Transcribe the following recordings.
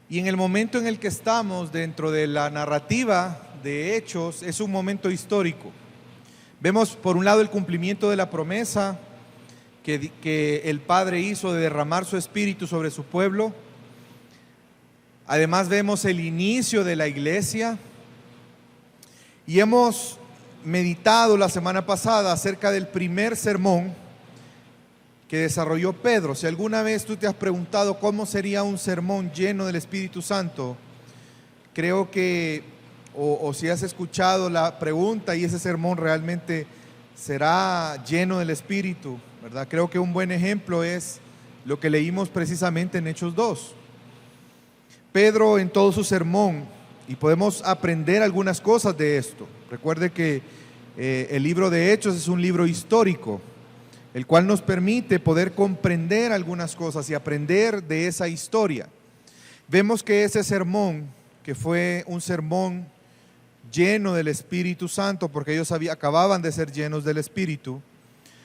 Y en el momento en el que estamos dentro de la narrativa de Hechos, es un momento histórico. Vemos por un lado el cumplimiento de la promesa que el Padre hizo de derramar su Espíritu sobre su pueblo. Además vemos el inicio de la iglesia y hemos meditado la semana pasada acerca del primer sermón que desarrolló Pedro. Si alguna vez tú te has preguntado cómo sería un sermón lleno del Espíritu Santo, creo que, o si has escuchado la pregunta y ese sermón realmente será lleno del Espíritu, ¿verdad? Creo que un buen ejemplo es lo que leímos precisamente en Hechos 2. Pedro en todo su sermón, y podemos aprender algunas cosas de esto. Recuerde que el libro de Hechos es un libro histórico, el cual nos permite poder comprender algunas cosas y aprender de esa historia. Vemos que ese sermón, que fue un sermón lleno del Espíritu Santo, porque ellos acababan de ser llenos del Espíritu,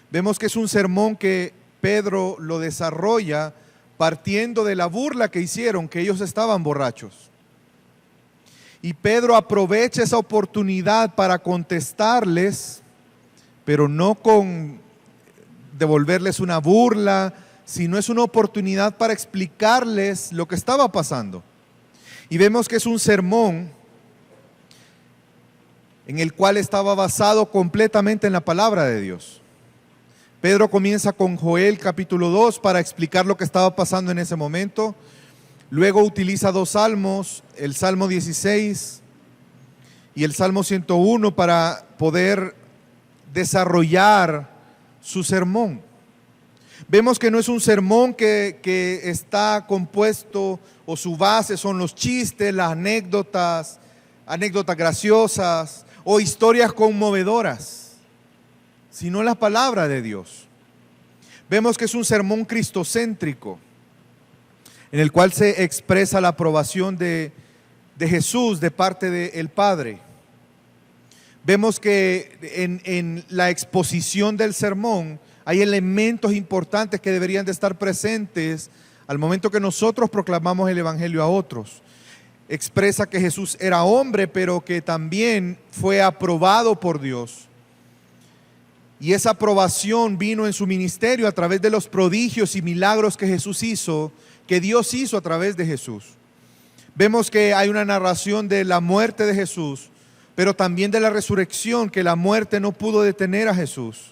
vemos que es un sermón que Pedro lo desarrolla partiendo de la burla que hicieron, que ellos estaban borrachos. Y Pedro aprovecha esa oportunidad para contestarles, pero no con devolverles una burla, sino es una oportunidad para explicarles lo que estaba pasando. Y vemos que es un sermón en el cual estaba basado completamente en la palabra de Dios. Pedro comienza con Joel capítulo 2 para explicar lo que estaba pasando en ese momento. Luego utiliza dos salmos, el Salmo 16 y el Salmo 101 para poder desarrollar su sermón. Vemos que no es un sermón que está compuesto o su base son los chistes, las anécdotas graciosas o historias conmovedoras, sino la palabra de Dios. Vemos que es un sermón cristocéntrico, en el cual se expresa la aprobación de Jesús de parte del Padre. Vemos que en la exposición del sermón hay elementos importantes que deberían de estar presentes al momento que nosotros proclamamos el Evangelio a otros. Expresa que Jesús era hombre, pero que también fue aprobado por Dios. Y esa aprobación vino en su ministerio a través de los prodigios y milagros que Jesús hizo, que Dios hizo a través de Jesús. Vemos que hay una narración de la muerte de Jesús, pero también de la resurrección, que la muerte no pudo detener a Jesús.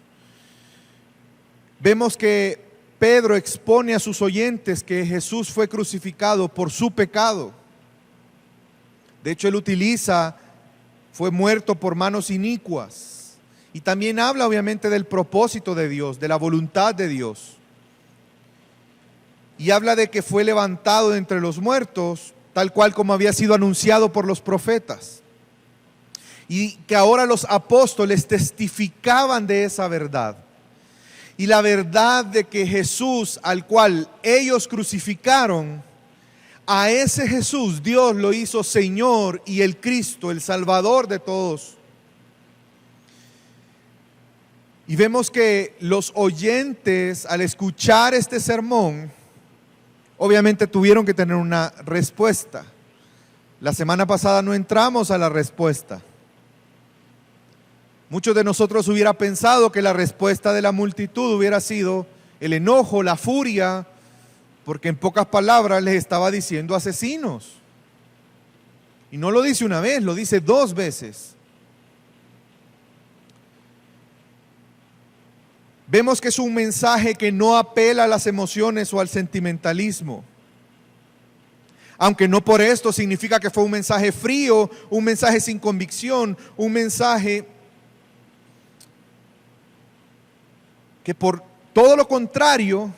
Vemos que Pedro expone a sus oyentes que Jesús fue crucificado por su pecado. De hecho, él fue muerto por manos inicuas. Y también habla obviamente del propósito de Dios, de la voluntad de Dios. Y habla de que fue levantado de entre los muertos, tal cual como había sido anunciado por los profetas. Y que ahora los apóstoles testificaban de esa verdad. Y la verdad de que Jesús, al cual ellos crucificaron, a ese Jesús Dios lo hizo Señor y el Cristo, el Salvador de todos. Y vemos que los oyentes, al escuchar este sermón, obviamente tuvieron que tener una respuesta. La semana pasada no entramos a la respuesta. Muchos de nosotros hubiera pensado que la respuesta de la multitud hubiera sido el enojo, la furia, porque en pocas palabras les estaba diciendo asesinos. Y no lo dice una vez, lo dice dos veces. Vemos que es un mensaje que no apela a las emociones o al sentimentalismo. Aunque no por esto significa que fue un mensaje frío, un mensaje sin convicción, un mensaje que por todo lo contrario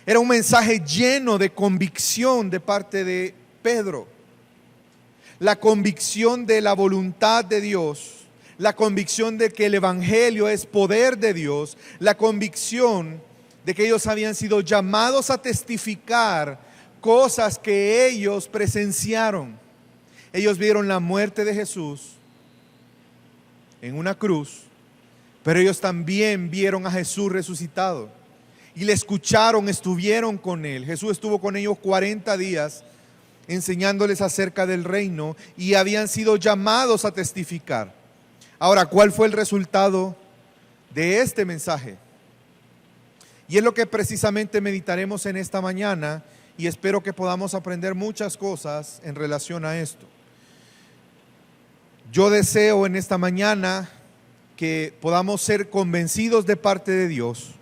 era un mensaje lleno de convicción de parte de Pedro. La convicción de la voluntad de Dios, la convicción de que el Evangelio es poder de Dios, la convicción de que ellos habían sido llamados a testificar cosas que ellos presenciaron. Ellos vieron la muerte de Jesús en una cruz, pero ellos también vieron a Jesús resucitado y le escucharon, estuvieron con él. Jesús estuvo con ellos 40 días enseñándoles acerca del reino y habían sido llamados a testificar. Ahora, ¿cuál fue el resultado de este mensaje? Y es lo que precisamente meditaremos en esta mañana y espero que podamos aprender muchas cosas en relación a esto. Yo deseo en esta mañana que podamos ser convencidos de parte de Dios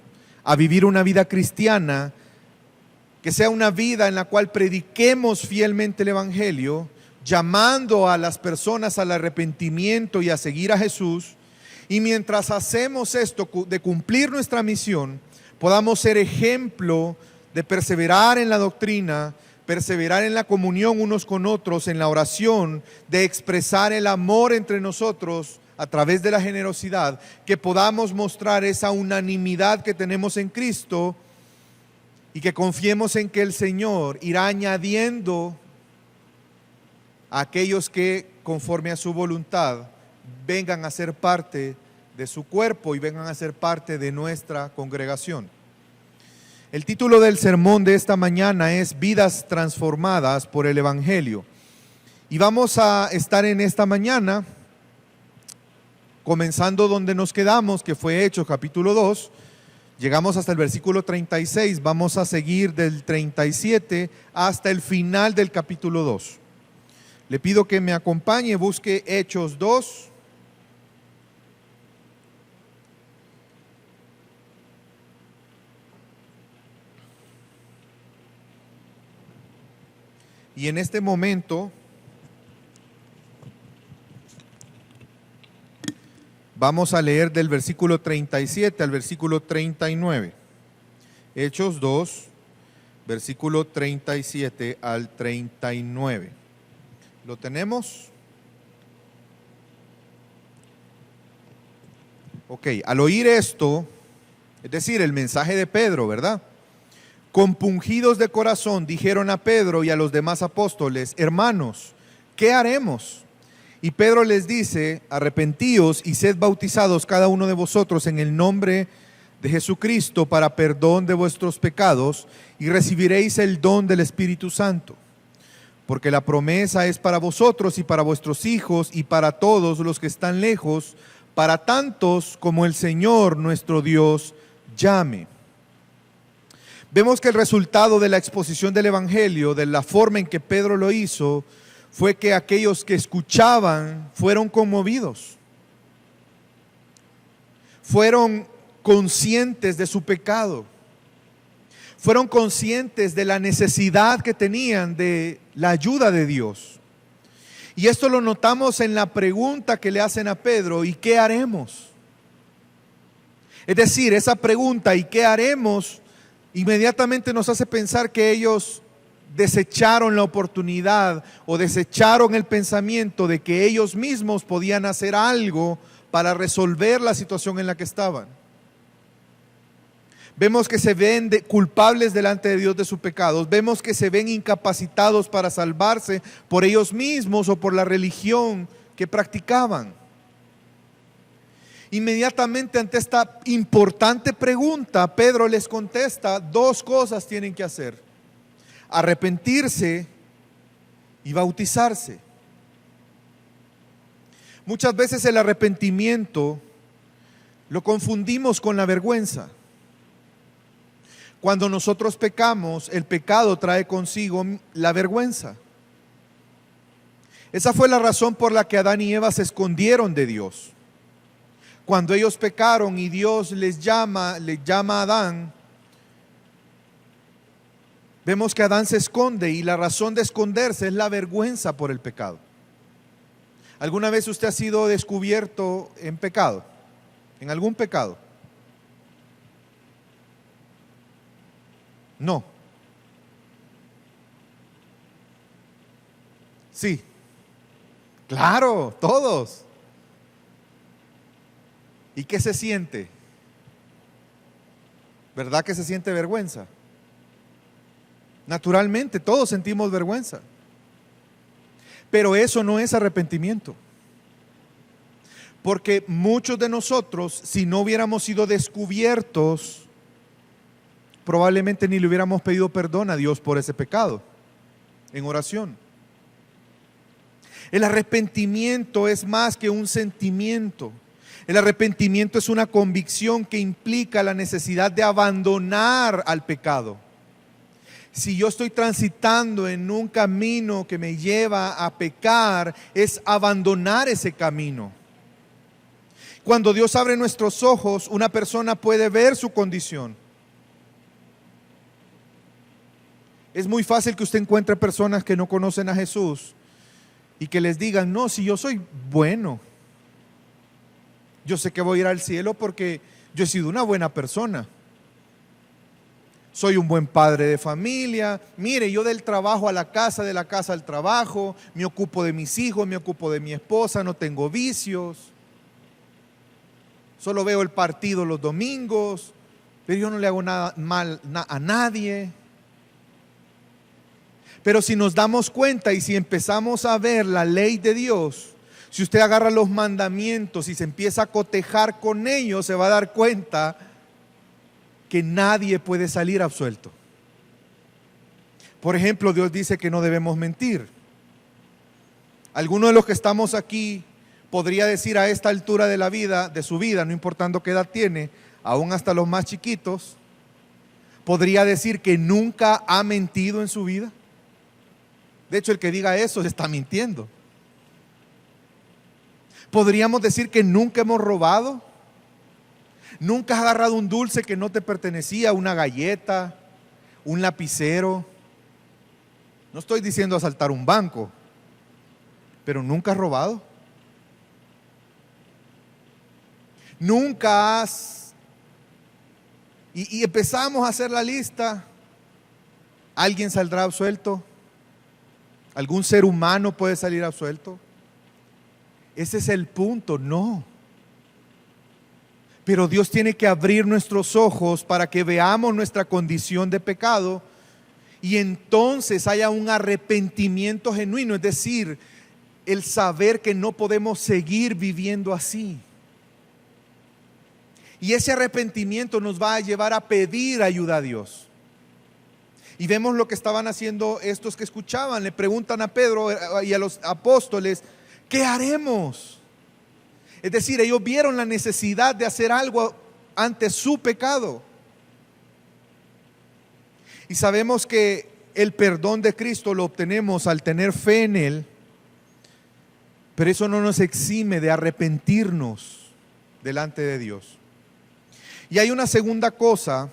a vivir una vida cristiana, que sea una vida en la cual prediquemos fielmente el Evangelio, llamando a las personas al arrepentimiento y a seguir a Jesús. Y mientras hacemos esto de cumplir nuestra misión, podamos ser ejemplo de perseverar en la doctrina, perseverar en la comunión unos con otros, en la oración, de expresar el amor entre nosotros a través de la generosidad, que podamos mostrar esa unanimidad que tenemos en Cristo y que confiemos en que el Señor irá añadiendo a aquellos que, conforme a su voluntad, vengan a ser parte de su cuerpo y vengan a ser parte de nuestra congregación. El título del sermón de esta mañana es Vidas transformadas por el Evangelio. Y vamos a estar en esta mañana comenzando donde nos quedamos, que fue Hechos capítulo 2. Llegamos hasta el versículo 36, vamos a seguir del 37 hasta el final del capítulo 2. Le pido que me acompañe, busque Hechos 2. Y en este momento vamos a leer del versículo 37 al versículo 39. Hechos 2, versículo 37 al 39. ¿Lo tenemos? Ok, al oír esto, es decir, el mensaje de Pedro, ¿verdad? Compungidos de corazón, dijeron a Pedro y a los demás apóstoles: hermanos, ¿qué haremos? Y Pedro les dice: arrepentíos y sed bautizados cada uno de vosotros en el nombre de Jesucristo para perdón de vuestros pecados, y recibiréis el don del Espíritu Santo. Porque la promesa es para vosotros y para vuestros hijos y para todos los que están lejos, para tantos como el Señor nuestro Dios llame. Vemos que el resultado de la exposición del Evangelio, de la forma en que Pedro lo hizo, fue que aquellos que escuchaban fueron conmovidos. Fueron conscientes de su pecado. Fueron conscientes de la necesidad que tenían de la ayuda de Dios. Y esto lo notamos en la pregunta que le hacen a Pedro: ¿y qué haremos? Es decir, esa pregunta, ¿y qué haremos?, inmediatamente nos hace pensar que ellos desecharon la oportunidad o desecharon el pensamiento de que ellos mismos podían hacer algo para resolver la situación en la que estaban. Vemos que se ven culpables delante de Dios de sus pecados. Vemos que se ven incapacitados para salvarse por ellos mismos o por la religión que practicaban. Inmediatamente ante esta importante pregunta, Pedro les contesta: dos cosas tienen que hacer: arrepentirse y bautizarse. Muchas veces el arrepentimiento lo confundimos con la vergüenza. Cuando nosotros pecamos, el pecado trae consigo la vergüenza. Esa fue la razón por la que Adán y Eva se escondieron de Dios. Cuando ellos pecaron y Dios les llama a Adán, vemos que Adán se esconde, y la razón de esconderse es la vergüenza por el pecado. ¿Alguna vez usted ha sido descubierto en pecado? ¿En algún pecado? No. Sí. Claro, todos. ¿Y qué se siente? ¿Verdad que se siente vergüenza? Naturalmente, todos sentimos vergüenza. Pero eso no es arrepentimiento. Porque muchos de nosotros, si no hubiéramos sido descubiertos, probablemente ni le hubiéramos pedido perdón a Dios por ese pecado. en oración. El arrepentimiento es más que un sentimiento. El arrepentimiento es una convicción que implica la necesidad de abandonar al pecado. Si yo estoy transitando en un camino que me lleva a pecar, es abandonar ese camino. Cuando Dios abre nuestros ojos, una persona puede ver su condición. Es muy fácil que usted encuentre personas que no conocen a Jesús y que les digan, no, si yo soy bueno, yo sé que voy a ir al cielo porque yo he sido una buena persona. Soy un buen padre de familia. Mire, yo del trabajo a la casa, de la casa al trabajo, me ocupo de mis hijos, me ocupo de mi esposa, no tengo vicios. Solo veo el partido los domingos, pero yo no le hago nada mal a nadie. Pero si nos damos cuenta y si empezamos a ver la ley de Dios, si usted agarra los mandamientos y se empieza a cotejar con ellos, se va a dar cuenta que nadie puede salir absuelto. Por ejemplo, Dios dice que no debemos mentir. Alguno de los que estamos aquí podría decir a esta altura de la vida, de su vida, no importando qué edad tiene, aún hasta los más chiquitos, podría decir que nunca ha mentido en su vida. De hecho, el que diga eso está mintiendo. Podríamos decir que nunca hemos robado. Nunca has agarrado un dulce que no te pertenecía, una galleta, un lapicero. No estoy diciendo asaltar un banco, pero nunca has robado. Nunca has... Y empezamos a hacer la lista. ¿Alguien saldrá absuelto? ¿Algún ser humano puede salir absuelto? Ese es el punto, no. Pero Dios tiene que abrir nuestros ojos para que veamos nuestra condición de pecado y entonces haya un arrepentimiento genuino, es decir, el saber que no podemos seguir viviendo así. Y ese arrepentimiento nos va a llevar a pedir ayuda a Dios. Y vemos lo que estaban haciendo estos que escuchaban. Le preguntan a Pedro y a los apóstoles, ¿qué haremos? Es decir, ellos vieron la necesidad de hacer algo ante su pecado. Y sabemos que el perdón de Cristo lo obtenemos al tener fe en Él, pero eso no nos exime de arrepentirnos delante de Dios. Y hay una segunda cosa.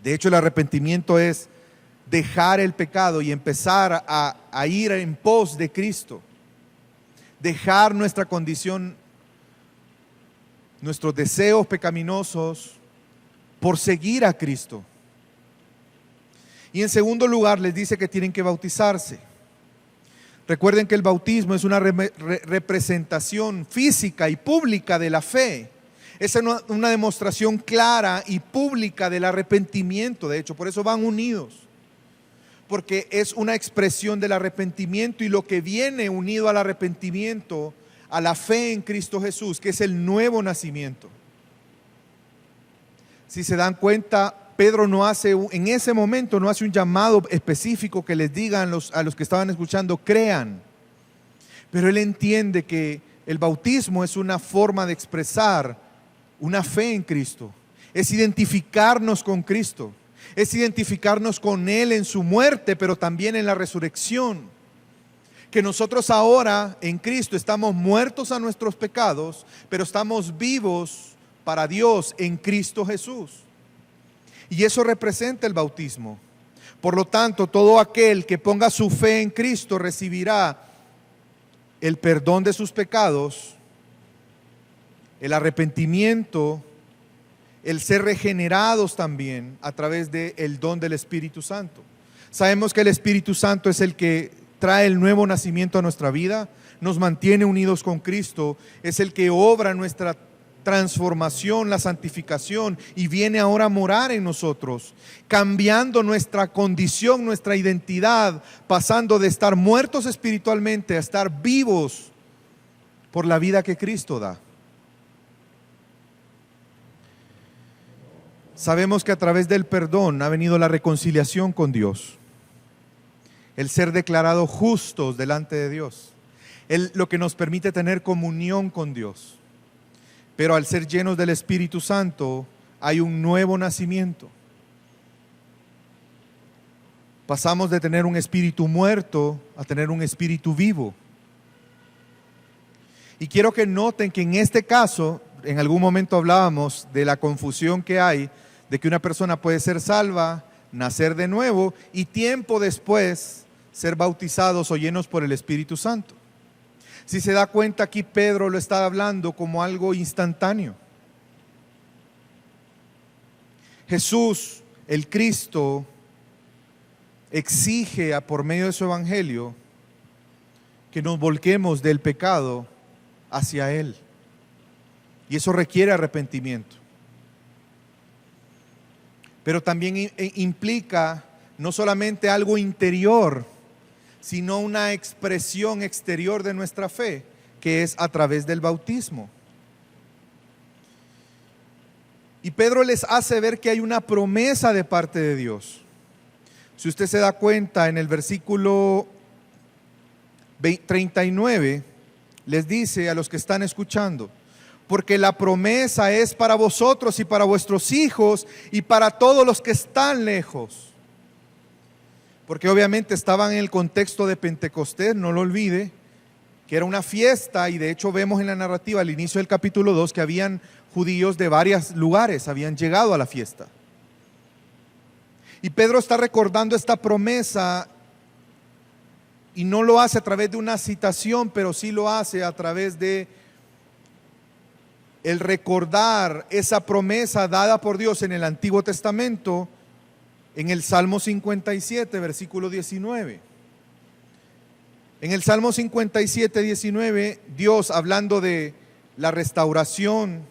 De hecho, el arrepentimiento es dejar el pecado y empezar a ir en pos de Cristo. Dejar nuestra condición, nuestros deseos pecaminosos por seguir a Cristo. Y en segundo lugar les dice que tienen que bautizarse. Recuerden que el bautismo es una representación física y pública de la fe. Es una demostración clara y pública del arrepentimiento. De hecho, por eso van unidos. Porque es una expresión del arrepentimiento y lo que viene unido al arrepentimiento, a la fe en Cristo Jesús, que es el nuevo nacimiento. Si se dan cuenta, Pedro no hace, en ese momento no hace un llamado específico que les digan a los que estaban escuchando, crean. Pero él entiende que el bautismo es una forma de expresar una fe en Cristo. Es identificarnos con Cristo. Es identificarnos con Él en su muerte, pero también en la resurrección. Que nosotros ahora en Cristo estamos muertos a nuestros pecados, pero estamos vivos para Dios en Cristo Jesús. Y eso representa el bautismo. Por lo tanto, todo aquel que ponga su fe en Cristo recibirá el perdón de sus pecados, el arrepentimiento, el ser regenerados también a través del don del Espíritu Santo. Sabemos que el Espíritu Santo es el que trae el nuevo nacimiento a nuestra vida, nos mantiene unidos con Cristo, es el que obra nuestra transformación, la santificación, y viene ahora a morar en nosotros, cambiando nuestra condición, nuestra identidad, pasando de estar muertos espiritualmente a estar vivos por la vida que Cristo da. Sabemos que a través del perdón ha venido la reconciliación con Dios. el ser declarados justos delante de Dios, lo que nos permite tener comunión con Dios. Pero al ser llenos del Espíritu Santo, hay un nuevo nacimiento. Pasamos de tener un espíritu muerto a tener un espíritu vivo. Y quiero que noten que en este caso, en algún momento hablábamos de la confusión que hay, de que una persona puede ser salva, nacer de nuevo y tiempo después ser bautizados o llenos por el Espíritu Santo. Si se da cuenta, aquí Pedro lo está hablando como algo instantáneo. Jesús, el Cristo, exige por medio de su evangelio que nos volquemos del pecado hacia Él. Y eso requiere arrepentimiento. Pero también implica no solamente algo interior, sino una expresión exterior de nuestra fe, que es a través del bautismo. Y Pedro les hace ver que hay una promesa de parte de Dios. Si usted se da cuenta, en el versículo 39, les dice a los que están escuchando: porque la promesa es para vosotros y para vuestros hijos y para todos los que están lejos. Porque obviamente estaban en el contexto de Pentecostés, no lo olvide, que era una fiesta, y de hecho vemos en la narrativa al inicio del capítulo 2 que habían judíos de varios lugares, habían llegado a la fiesta. Y Pedro está recordando esta promesa, y no lo hace a través de una citación, pero sí lo hace a través de el recordar esa promesa dada por Dios en el Antiguo Testamento, en el Salmo 57, versículo 19. En el Salmo 57, 19, Dios, hablando de la restauración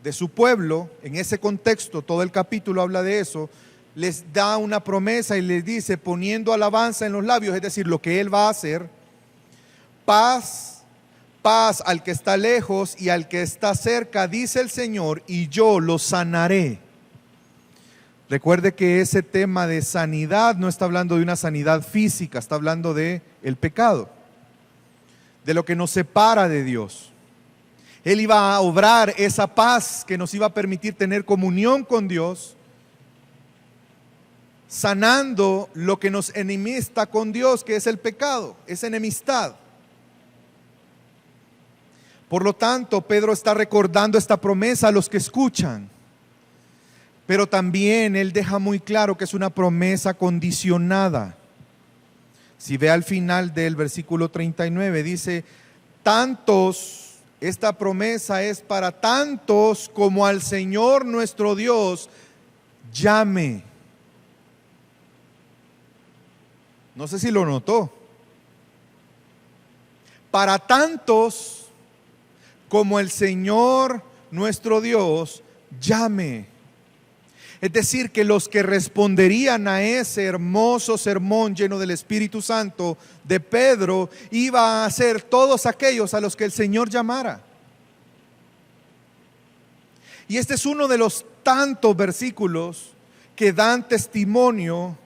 de su pueblo, en ese contexto, todo el capítulo habla de eso, les da una promesa y les dice, poniendo alabanza en los labios, es decir, lo que Él va a hacer: paz, paz al que está lejos y al que está cerca, dice el Señor, y yo lo sanaré. Recuerde que ese tema de sanidad no está hablando de una sanidad física, está hablando de el pecado, de lo que nos separa de Dios. Él iba a obrar esa paz que nos iba a permitir tener comunión con Dios, sanando lo que nos enemista con Dios, que es el pecado, es enemistad. Por lo tanto, Pedro está recordando esta promesa a los que escuchan. Pero también él deja muy claro que es una promesa condicionada. Si ve al final del versículo 39, dice: tantos, esta promesa es para tantos como al Señor nuestro Dios llame. No sé si lo notó. Para tantos como el Señor nuestro Dios llame. Es decir, que los que responderían a ese hermoso sermón lleno del Espíritu Santo de Pedro, iba a ser todos aquellos a los que el Señor llamara. Y este es uno de los tantos versículos que dan testimonio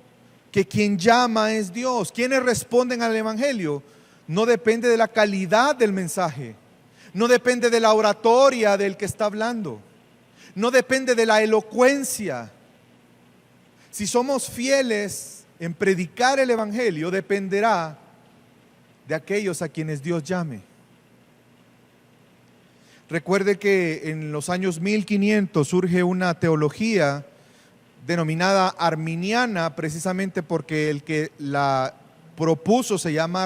que quien llama es Dios. Quienes responden al Evangelio no depende de la calidad del mensaje, no depende de la oratoria del que está hablando, no depende de la elocuencia. Si somos fieles en predicar el Evangelio, dependerá de aquellos a quienes Dios llame. Recuerde que en los años 1500 surge una teología denominada arminiana, precisamente porque el que la propuso se llamaba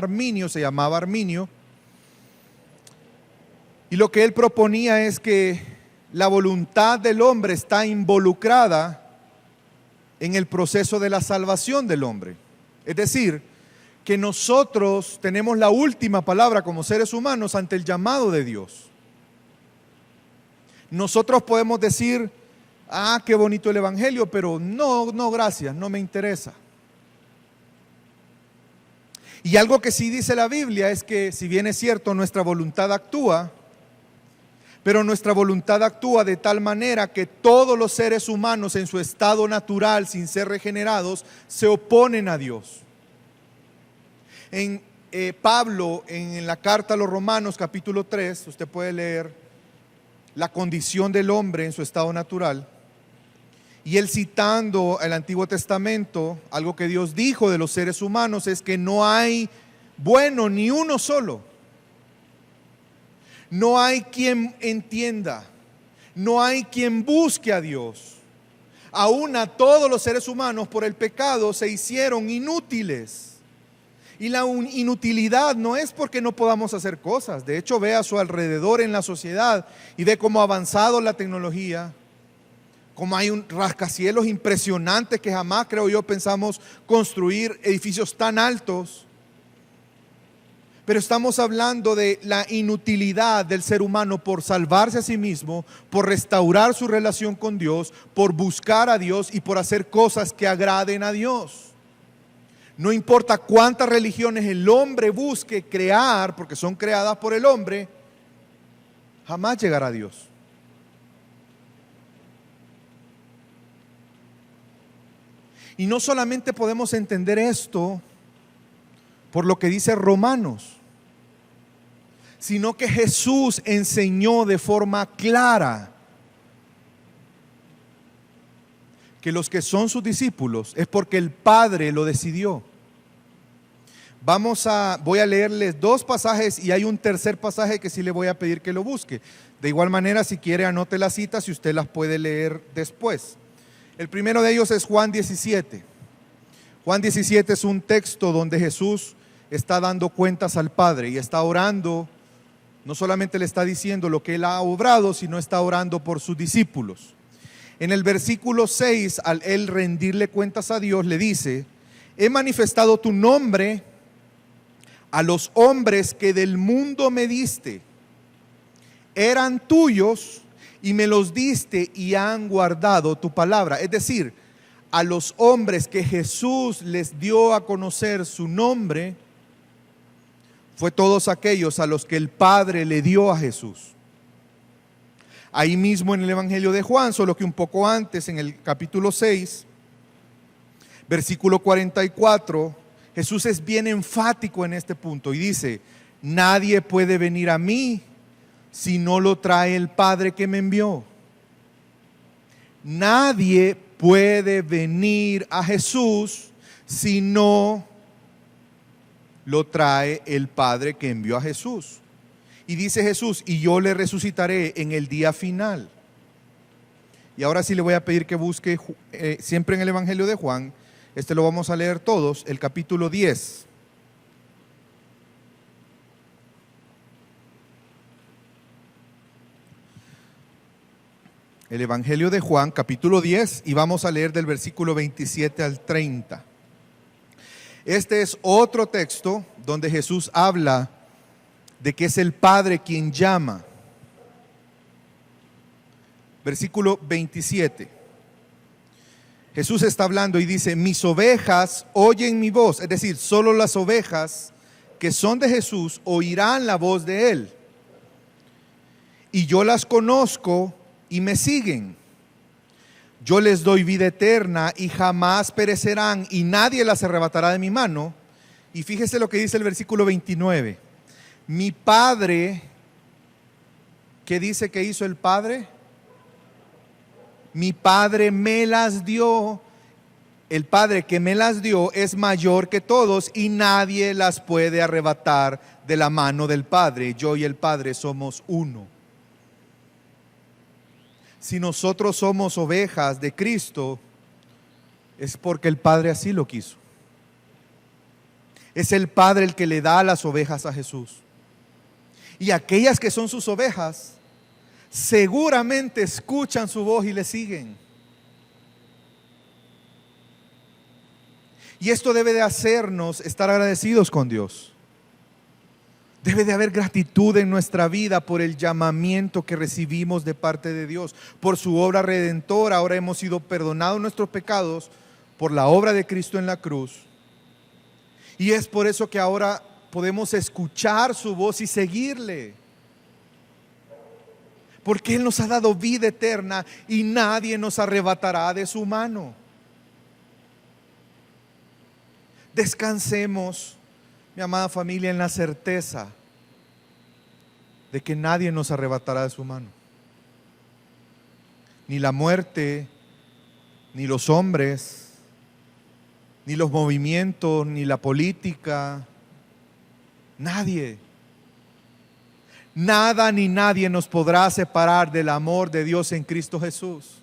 Arminio, y lo que él proponía es que la voluntad del hombre está involucrada en el proceso de la salvación del hombre. Es decir, que nosotros tenemos la última palabra como seres humanos ante el llamado de Dios. Nosotros podemos decir: qué bonito el Evangelio, pero no, gracias, no me interesa. Y algo que sí dice la Biblia es que, si bien es cierto, nuestra voluntad actúa, pero nuestra voluntad actúa de tal manera que todos los seres humanos en su estado natural, sin ser regenerados, se oponen a Dios. Pablo, en la carta a los Romanos, capítulo 3, usted puede leer la condición del hombre en su estado natural. Y él, citando el Antiguo Testamento, algo que Dios dijo de los seres humanos es que no hay bueno ni uno solo. No hay quien entienda, no hay quien busque a Dios. Aún a todos los seres humanos por el pecado se hicieron inútiles. Y la inutilidad no es porque no podamos hacer cosas. De hecho, ve a su alrededor en la sociedad y ve cómo ha avanzado la tecnología, cómo hay un rascacielos impresionante que jamás, creo yo, pensamos construir edificios tan altos. Pero estamos hablando de la inutilidad del ser humano por salvarse a sí mismo, por restaurar su relación con Dios, por buscar a Dios y por hacer cosas que agraden a Dios. No importa cuántas religiones el hombre busque crear, porque son creadas por el hombre, jamás llegará a Dios. Y no solamente podemos entender esto por lo que dice Romanos, sino que Jesús enseñó de forma clara que los que son sus discípulos es porque el Padre lo decidió. Voy a leerles dos pasajes y hay un tercer pasaje que sí le voy a pedir que lo busque. De igual manera, si quiere, anote las citas y usted las puede leer después. El primero de ellos es Juan 17. Juan 17 es un texto donde Jesús está dando cuentas al Padre y está orando. No solamente le está diciendo lo que Él ha obrado, sino está orando por sus discípulos. En el versículo 6, al Él rendirle cuentas a Dios, le dice: he manifestado tu nombre a los hombres que del mundo me diste. Eran tuyos y me los diste y han guardado tu palabra. Es decir, a los hombres que Jesús les dio a conocer su nombre, fue todos aquellos a los que el Padre le dio a Jesús. Ahí mismo en el Evangelio de Juan, solo que un poco antes, en el capítulo 6, versículo 44, Jesús es bien enfático en este punto y dice: nadie puede venir a mí si no lo trae el Padre que me envió. Nadie puede venir a Jesús si no lo trae el Padre que envió a Jesús. Y dice Jesús: y yo le resucitaré en el día final. Y ahora sí le voy a pedir que busque siempre en el Evangelio de Juan. Este lo vamos a leer todos, el capítulo 10. El Evangelio de Juan, capítulo 10, y vamos a leer del versículo 27 al 30. Este es otro texto donde Jesús habla de que es el Padre quien llama. Versículo 27. Jesús está hablando y dice: mis ovejas oyen mi voz. Es decir, solo las ovejas que son de Jesús oirán la voz de Él. Y yo las conozco y me siguen. Yo les doy vida eterna y jamás perecerán y nadie las arrebatará de mi mano. Y fíjese lo que dice el versículo 29. Mi Padre, ¿qué dice que hizo el Padre? Mi Padre me las dio. El Padre que me las dio es mayor que todos y nadie las puede arrebatar de la mano del Padre. Yo y el Padre somos uno. Si nosotros somos ovejas de Cristo, es porque el Padre así lo quiso. Es el Padre el que le da las ovejas a Jesús. Y aquellas que son sus ovejas, seguramente escuchan su voz y le siguen. Y esto debe de hacernos estar agradecidos con Dios. Debe de haber gratitud en nuestra vida por el llamamiento que recibimos de parte de Dios, por su obra redentora. Ahora hemos sido perdonados nuestros pecados por la obra de Cristo en la cruz. Y es por eso que ahora podemos escuchar su voz y seguirle. Porque Él nos ha dado vida eterna y nadie nos arrebatará de su mano. Descansemos mi amada familia, en la certeza de que nadie nos arrebatará de su mano. Ni la muerte, ni los hombres, ni los movimientos, ni la política, nadie. Nada ni nadie nos podrá separar del amor de Dios en Cristo Jesús.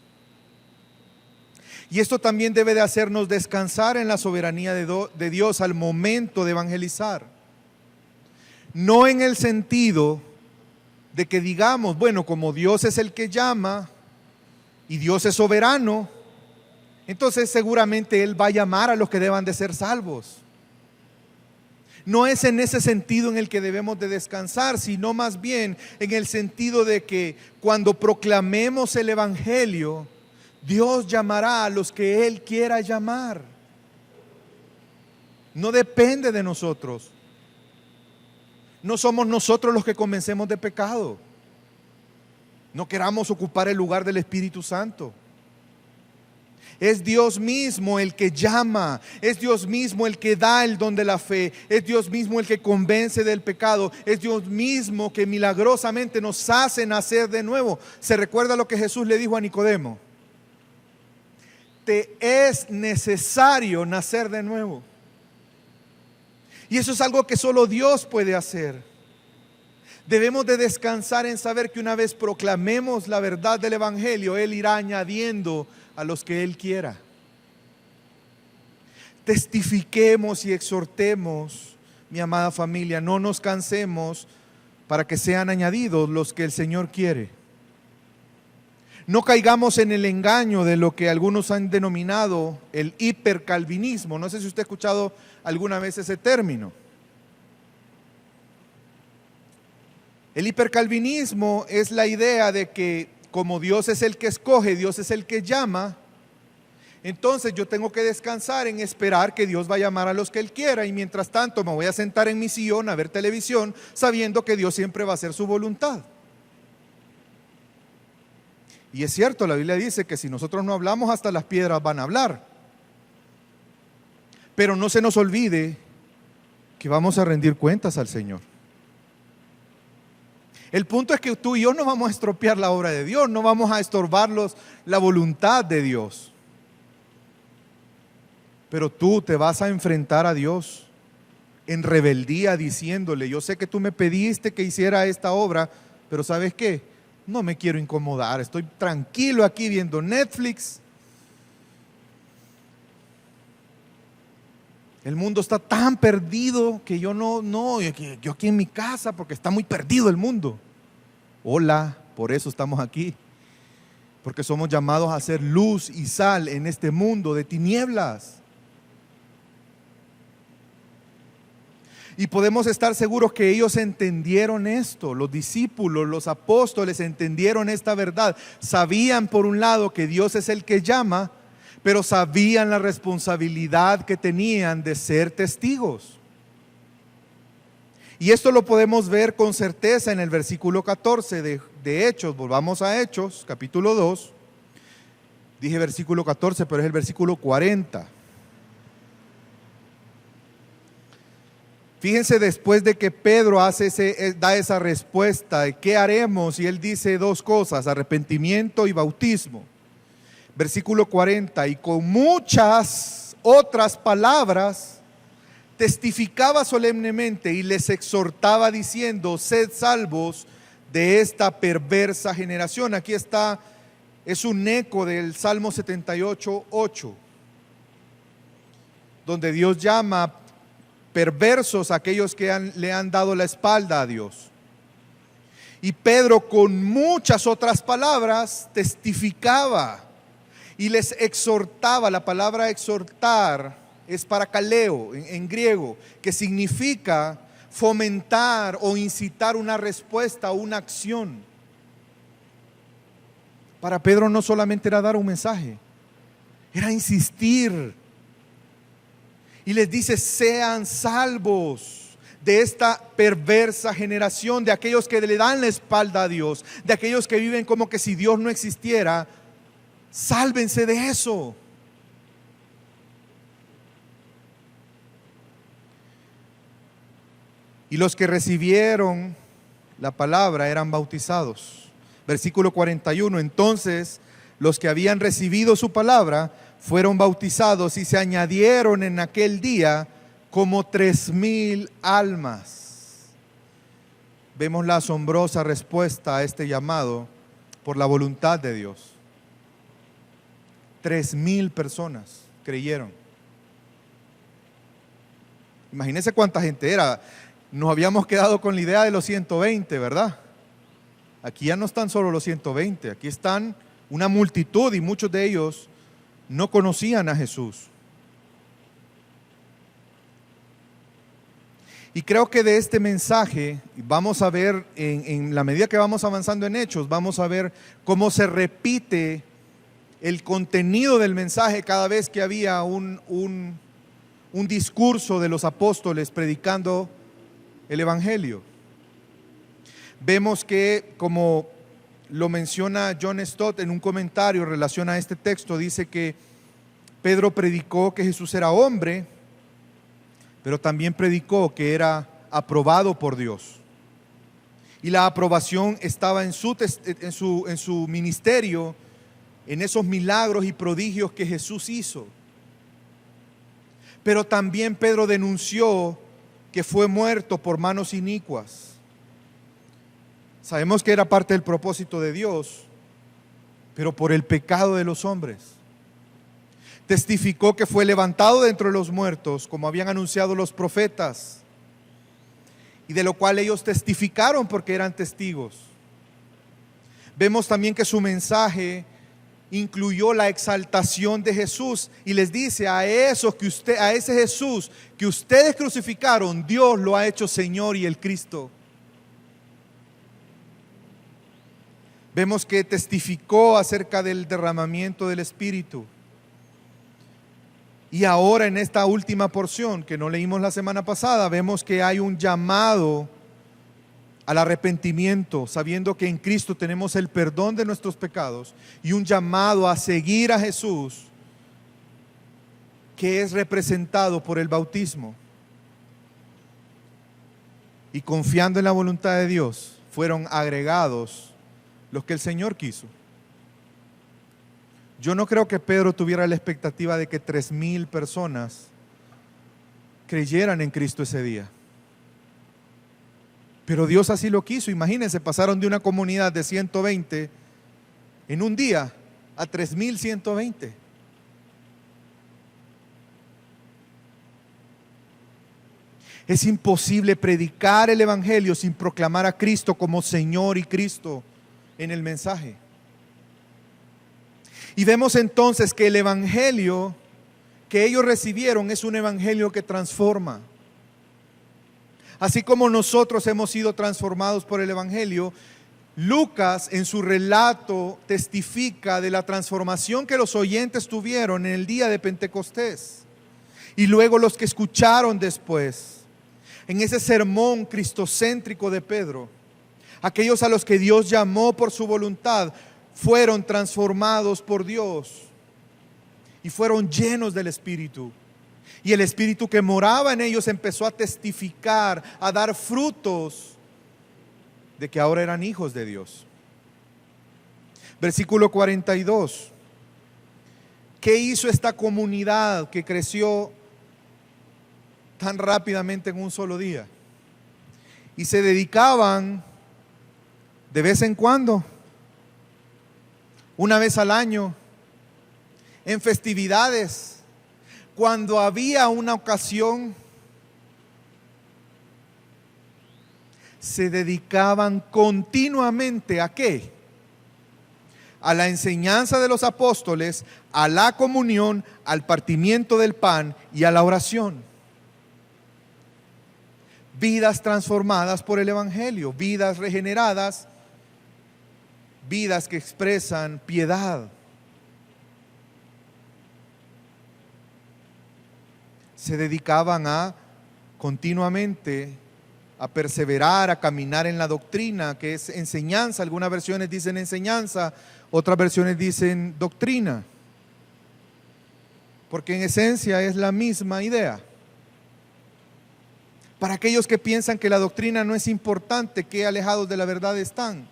Y esto también debe de hacernos descansar en la soberanía de Dios al momento de evangelizar. No en el sentido de que digamos, bueno, como Dios es el que llama y Dios es soberano, entonces seguramente Él va a llamar a los que deban de ser salvos. No es en ese sentido en el que debemos de descansar, sino más bien en el sentido de que cuando proclamemos el Evangelio, Dios llamará a los que Él quiera llamar. No depende de nosotros. No somos nosotros los que convencemos de pecado. No queramos ocupar el lugar del Espíritu Santo. Es Dios mismo el que llama, es Dios mismo el que da el don de la fe, es Dios mismo el que convence del pecado, es Dios mismo que milagrosamente nos hace nacer de nuevo. ¿Se recuerda lo que Jesús le dijo a Nicodemo? Te es necesario nacer de nuevo. Y eso es algo que solo Dios puede hacer. Debemos de descansar en saber que una vez proclamemos la verdad del Evangelio, Él irá añadiendo a los que Él quiera. Testifiquemos y exhortemos, mi amada familia, no nos cansemos para que sean añadidos los que el Señor quiere. No caigamos en el engaño de lo que algunos han denominado el hipercalvinismo. No sé si usted ha escuchado alguna vez ese término. El hipercalvinismo es la idea de que como Dios es el que escoge, Dios es el que llama, entonces yo tengo que descansar en esperar que Dios va a llamar a los que Él quiera y mientras tanto me voy a sentar en mi sillón a ver televisión sabiendo que Dios siempre va a hacer su voluntad. Y es cierto, la Biblia dice que si nosotros no hablamos, hasta las piedras van a hablar. Pero no se nos olvide que vamos a rendir cuentas al Señor. El punto es que tú y yo no vamos a estropear la obra de Dios, no vamos a estorbarlos la voluntad de Dios. Pero tú te vas a enfrentar a Dios en rebeldía diciéndole, yo sé que tú me pediste que hiciera esta obra, pero ¿sabes qué? No me quiero incomodar, estoy tranquilo aquí viendo Netflix. El mundo está tan perdido que yo yo aquí en mi casa porque está muy perdido el mundo. Hola, por eso estamos aquí. Porque somos llamados a ser luz y sal en este mundo de tinieblas. Y podemos estar seguros que ellos entendieron esto, los discípulos, los apóstoles entendieron esta verdad. Sabían por un lado que Dios es el que llama, pero sabían la responsabilidad que tenían de ser testigos. Y esto lo podemos ver con certeza en el versículo 14 de Hechos. Volvamos a Hechos, capítulo 2. Dije versículo 14, pero es el versículo 40. Fíjense, después de que Pedro da esa respuesta, ¿qué haremos? Y él dice dos cosas, arrepentimiento y bautismo. Versículo 40, y con muchas otras palabras testificaba solemnemente y les exhortaba diciendo, sed salvos de esta perversa generación. Aquí está, es un eco del Salmo 78:8, donde Dios llama perversos aquellos que le han dado la espalda a Dios. Y Pedro con muchas otras palabras testificaba y les exhortaba. La palabra exhortar es parakaleo en griego, que significa fomentar o incitar una respuesta o una acción. Para Pedro no solamente era dar un mensaje, era insistir. Y les dice, sean salvos de esta perversa generación, de aquellos que le dan la espalda a Dios, de aquellos que viven como que si Dios no existiera. Sálvense de eso. Y los que recibieron la palabra eran bautizados. Versículo 41, entonces los que habían recibido su palabra fueron bautizados y se añadieron en aquel día como 3,000 almas. Vemos la asombrosa respuesta a este llamado por la voluntad de Dios. 3,000 personas creyeron. Imagínense cuánta gente era. Nos habíamos quedado con la idea de los 120, ¿verdad? Aquí ya no están solo los 120, aquí están una multitud y muchos de ellos no conocían a Jesús. Y creo que de este mensaje vamos a ver, en la medida que vamos avanzando en Hechos, vamos a ver cómo se repite el contenido del mensaje cada vez que había un discurso de los apóstoles predicando el Evangelio. Vemos que, como lo menciona John Stott en un comentario en relación a este texto, dice que Pedro predicó que Jesús era hombre, pero también predicó que era aprobado por Dios. Y la aprobación estaba en su ministerio, en esos milagros y prodigios que Jesús hizo. Pero también Pedro denunció que fue muerto por manos inicuas. Sabemos que era parte del propósito de Dios, pero por el pecado de los hombres. Testificó que fue levantado de entre los muertos, como habían anunciado los profetas, y de lo cual ellos testificaron porque eran testigos. Vemos también que su mensaje incluyó la exaltación de Jesús y les dice a ese Jesús que ustedes crucificaron, Dios lo ha hecho Señor y el Cristo. Vemos que testificó acerca del derramamiento del Espíritu. Y ahora en esta última porción que no leímos la semana pasada, vemos que hay un llamado al arrepentimiento, sabiendo que en Cristo tenemos el perdón de nuestros pecados, y un llamado a seguir a Jesús, que es representado por el bautismo. Y confiando en la voluntad de Dios, fueron agregados los que el Señor quiso. Yo no creo que Pedro tuviera la expectativa de que 3,000 personas creyeran en Cristo ese día. Pero Dios así lo quiso. Imagínense, pasaron de una comunidad de 120 en un día a 3,120. Es imposible predicar el Evangelio sin proclamar a Cristo como Señor y Cristo en el mensaje. Y vemos entonces que el Evangelio que ellos recibieron es un Evangelio que transforma. Así como nosotros hemos sido transformados por el Evangelio, Lucas en su relato testifica de la transformación que los oyentes tuvieron en el día de Pentecostés. Y luego los que escucharon después, en ese sermón cristocéntrico de Pedro, aquellos a los que Dios llamó por su voluntad, fueron transformados por Dios y fueron llenos del Espíritu. Y el Espíritu que moraba en ellos empezó a testificar, a dar frutos de que ahora eran hijos de Dios. Versículo 42. ¿Qué hizo esta comunidad que creció tan rápidamente en un solo día? Y se dedicaban de vez en cuando, una vez al año, en festividades, cuando había una ocasión, se dedicaban continuamente ¿a qué? A la enseñanza de los apóstoles, a la comunión, al partimiento del pan y a la oración. Vidas transformadas por el Evangelio, vidas regeneradas, vidas que expresan piedad. Se dedicaban a continuamente a perseverar, a caminar en la doctrina, que es enseñanza. Algunas versiones dicen enseñanza, otras versiones dicen doctrina, porque en esencia es la misma idea. Para aquellos que piensan que la doctrina no es importante, qué alejados de la verdad están.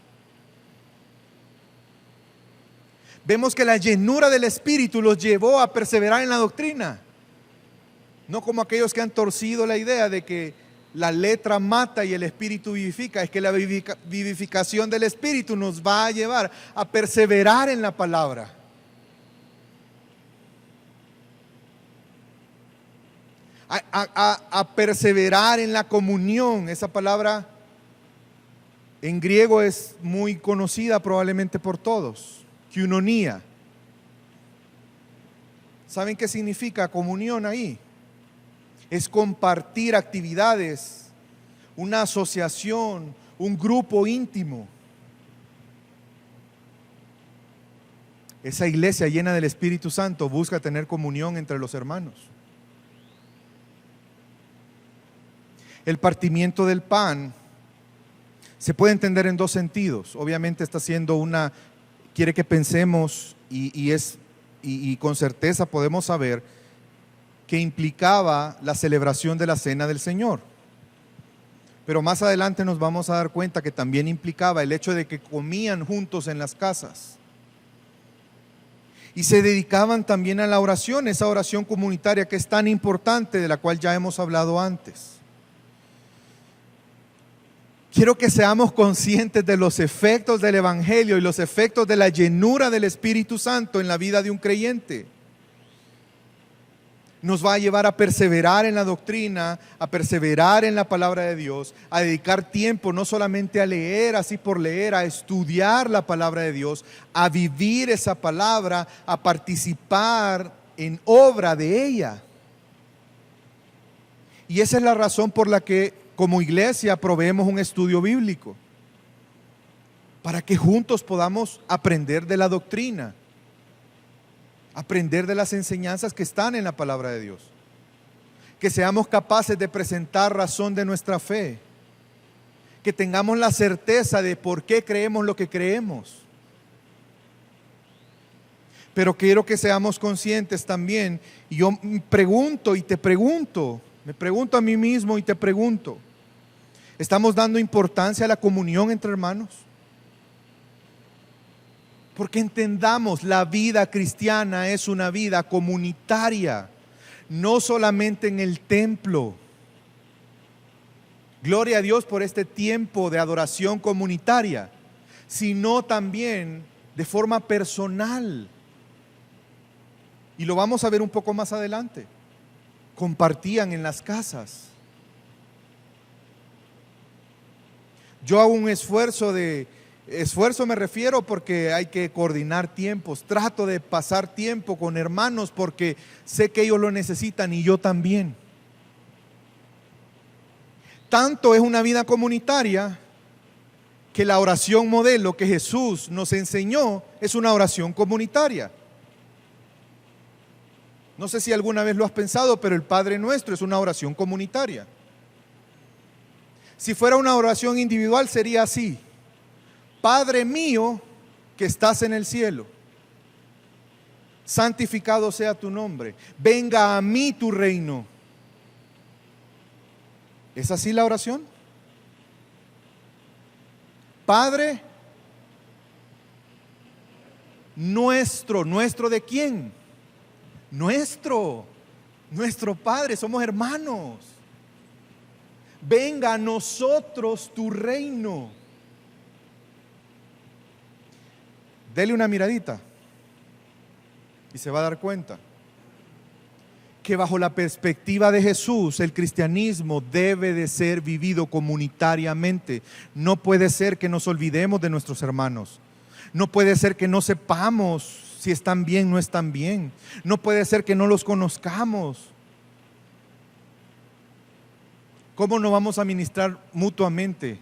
Vemos que la llenura del Espíritu los llevó a perseverar en la doctrina. No como aquellos que han torcido la idea de que la letra mata y el Espíritu vivifica. Es que la vivificación del Espíritu nos va a llevar a perseverar en la palabra. A perseverar en la comunión. Esa palabra en griego es muy conocida probablemente por todos. Koinonia. ¿Saben qué significa comunión ahí? Es compartir actividades, una asociación, un grupo íntimo. Esa iglesia llena del Espíritu Santo busca tener comunión entre los hermanos. El partimiento del pan se puede entender en dos sentidos. Obviamente está siendo quiere que pensemos y con certeza podemos saber que implicaba la celebración de la cena del Señor. Pero más adelante nos vamos a dar cuenta que también implicaba el hecho de que comían juntos en las casas. Y se dedicaban también a la oración, esa oración comunitaria que es tan importante, de la cual ya hemos hablado antes. Quiero que seamos conscientes de los efectos del Evangelio y los efectos de la llenura del Espíritu Santo en la vida de un creyente. Nos va a llevar a perseverar en la doctrina, a perseverar en la palabra de Dios, a dedicar tiempo no solamente a leer así por leer, a estudiar la palabra de Dios, a vivir esa palabra, a participar en obra de ella. Y esa es la razón por la que como iglesia proveemos un estudio bíblico, para que juntos podamos aprender de la doctrina, aprender de las enseñanzas que están en la palabra de Dios, que seamos capaces de presentar razón de nuestra fe, que tengamos la certeza de por qué creemos lo que creemos. Pero quiero que seamos conscientes también, y yo pregunto y te pregunto, me pregunto a mí mismo y te pregunto, ¿estamos dando importancia a la comunión entre hermanos? Porque entendamos, la vida cristiana es una vida comunitaria, no solamente en el templo. Gloria a Dios por este tiempo de adoración comunitaria, sino también de forma personal. Y lo vamos a ver un poco más adelante. Compartían en las casas. Yo hago un esfuerzo me refiero porque hay que coordinar tiempos. Trato de pasar tiempo con hermanos porque sé que ellos lo necesitan y yo también. Tanto es una vida comunitaria que la oración modelo que Jesús nos enseñó es una oración comunitaria. No sé si alguna vez lo has pensado, pero el Padre Nuestro es una oración comunitaria. Si fuera una oración individual sería así: Padre mío que estás en el cielo, santificado sea tu nombre, venga a mí tu reino. ¿Es así la oración? Padre nuestro, ¿nuestro de quién? Nuestro Padre, somos hermanos. Venga a nosotros tu reino. Dele una miradita y se va a dar cuenta que bajo la perspectiva de Jesús, el cristianismo debe de ser vivido comunitariamente. No puede ser que nos olvidemos de nuestros hermanos. No puede ser que no sepamos si están bien o no están bien. No puede ser que no los conozcamos. ¿Cómo nos vamos a ministrar mutuamente?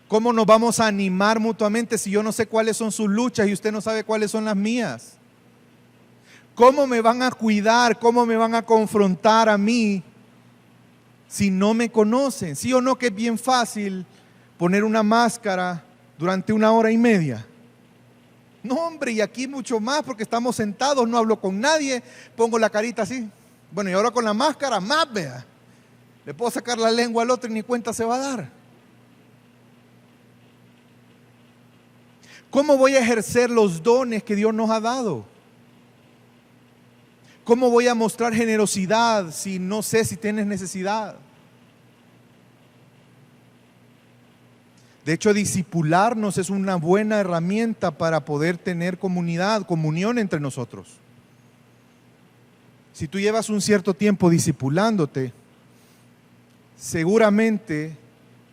¿Cómo nos vamos a animar mutuamente si yo no sé cuáles son sus luchas y usted no sabe cuáles son las mías? ¿Cómo me van a cuidar? ¿Cómo me van a confrontar a mí si no me conocen? ¿Sí o no que es bien fácil poner una máscara durante 1 hora y media? No, hombre, y aquí mucho más porque estamos sentados, no hablo con nadie, pongo la carita así. Bueno, y ahora con la máscara más, vea. Le puedo sacar la lengua al otro y ni cuenta se va a dar. ¿Cómo voy a ejercer los dones que Dios nos ha dado? ¿Cómo voy a mostrar generosidad si no sé si tienes necesidad? De hecho, discipularnos es una buena herramienta para poder tener comunidad, comunión entre nosotros. Si tú llevas un cierto tiempo discipulándote, seguramente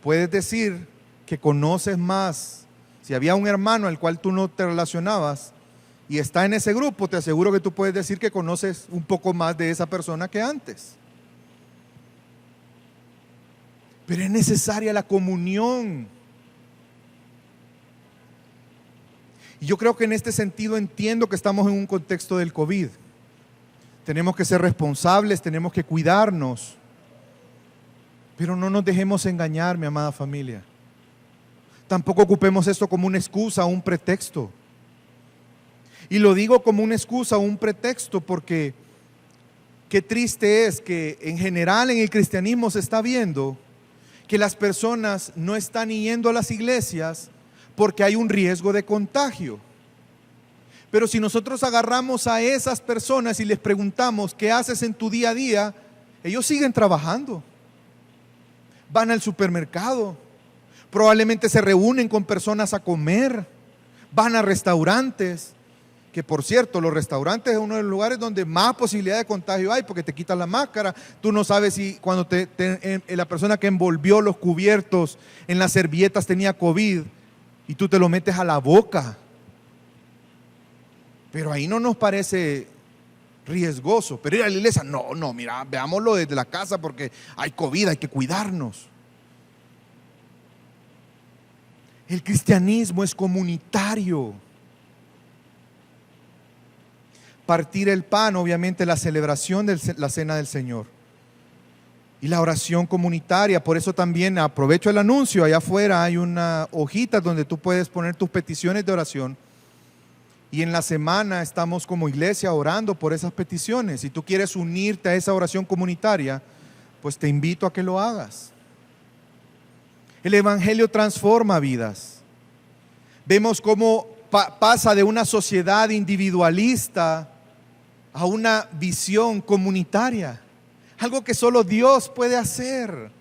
puedes decir que conoces más. Si había un hermano al cual tú no te relacionabas y está en ese grupo, te aseguro que tú puedes decir que conoces un poco más de esa persona que antes. Pero es necesaria la comunión. Y yo creo que en este sentido entiendo que estamos en un contexto del COVID. Tenemos que ser responsables, tenemos que cuidarnos. Pero no nos dejemos engañar, mi amada familia. Tampoco ocupemos esto como una excusa o un pretexto. Y lo digo como una excusa o un pretexto porque qué triste es que en general en el cristianismo se está viendo que las personas no están yendo a las iglesias porque hay un riesgo de contagio. Pero si nosotros agarramos a esas personas y les preguntamos qué haces en tu día a día, ellos siguen trabajando. Van al supermercado, probablemente se reúnen con personas a comer, van a restaurantes, que por cierto, los restaurantes es uno de los lugares donde más posibilidad de contagio hay, porque te quitan la máscara, tú no sabes si cuando la persona que envolvió los cubiertos en las servilletas tenía COVID y tú te lo metes a la boca. Pero ahí no nos parece riesgoso. Pero ir a la iglesia, no, mira, veámoslo desde la casa porque hay COVID, hay que cuidarnos. El cristianismo es comunitario. Partir el pan, obviamente la celebración de la cena del Señor. Y la oración comunitaria, por eso también aprovecho el anuncio, allá afuera hay una hojita donde tú puedes poner tus peticiones de oración. Y en la semana estamos como iglesia orando por esas peticiones. Si tú quieres unirte a esa oración comunitaria, pues te invito a que lo hagas. El evangelio transforma vidas. Vemos cómo pasa de una sociedad individualista a una visión comunitaria. Algo que solo Dios puede hacer.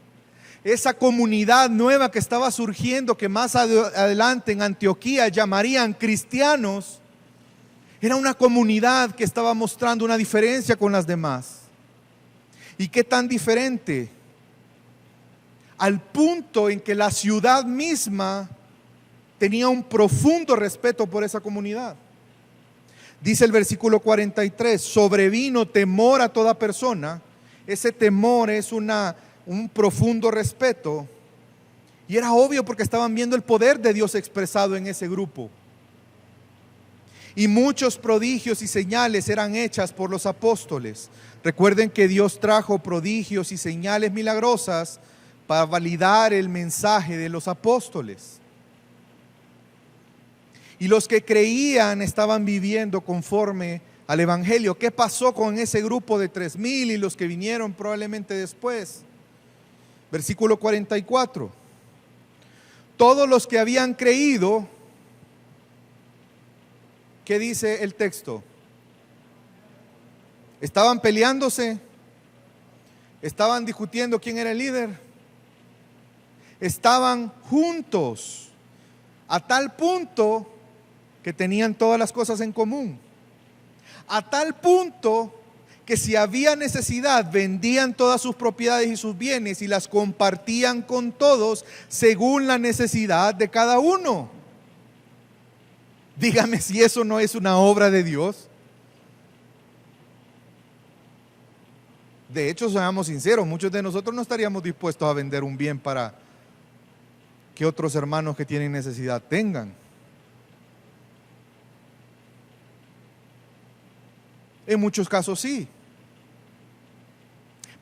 Esa comunidad nueva que estaba surgiendo, que más adelante en Antioquía llamarían cristianos, era una comunidad que estaba mostrando una diferencia con las demás. ¿Y qué tan diferente? Al punto en que la ciudad misma tenía un profundo respeto por esa comunidad. Dice el versículo 43, sobrevino temor a toda persona. Ese temor es un profundo respeto. Y era obvio porque estaban viendo el poder de Dios expresado en ese grupo. Y muchos prodigios y señales eran hechas por los apóstoles. Recuerden que Dios trajo prodigios y señales milagrosas para validar el mensaje de los apóstoles. Y los que creían estaban viviendo conforme al evangelio. ¿Qué pasó con ese grupo de 3,000 y los que vinieron probablemente después? Versículo 44. Todos los que habían creído, ¿qué dice el texto? Estaban peleándose, estaban discutiendo quién era el líder, estaban juntos a tal punto que tenían todas las cosas en común, a tal punto que si había necesidad vendían todas sus propiedades y sus bienes y las compartían con todos según la necesidad de cada uno. Dígame si eso no es una obra de Dios. De hecho, seamos sinceros, muchos de nosotros no estaríamos dispuestos a vender un bien para que otros hermanos que tienen necesidad tengan. En muchos casos sí.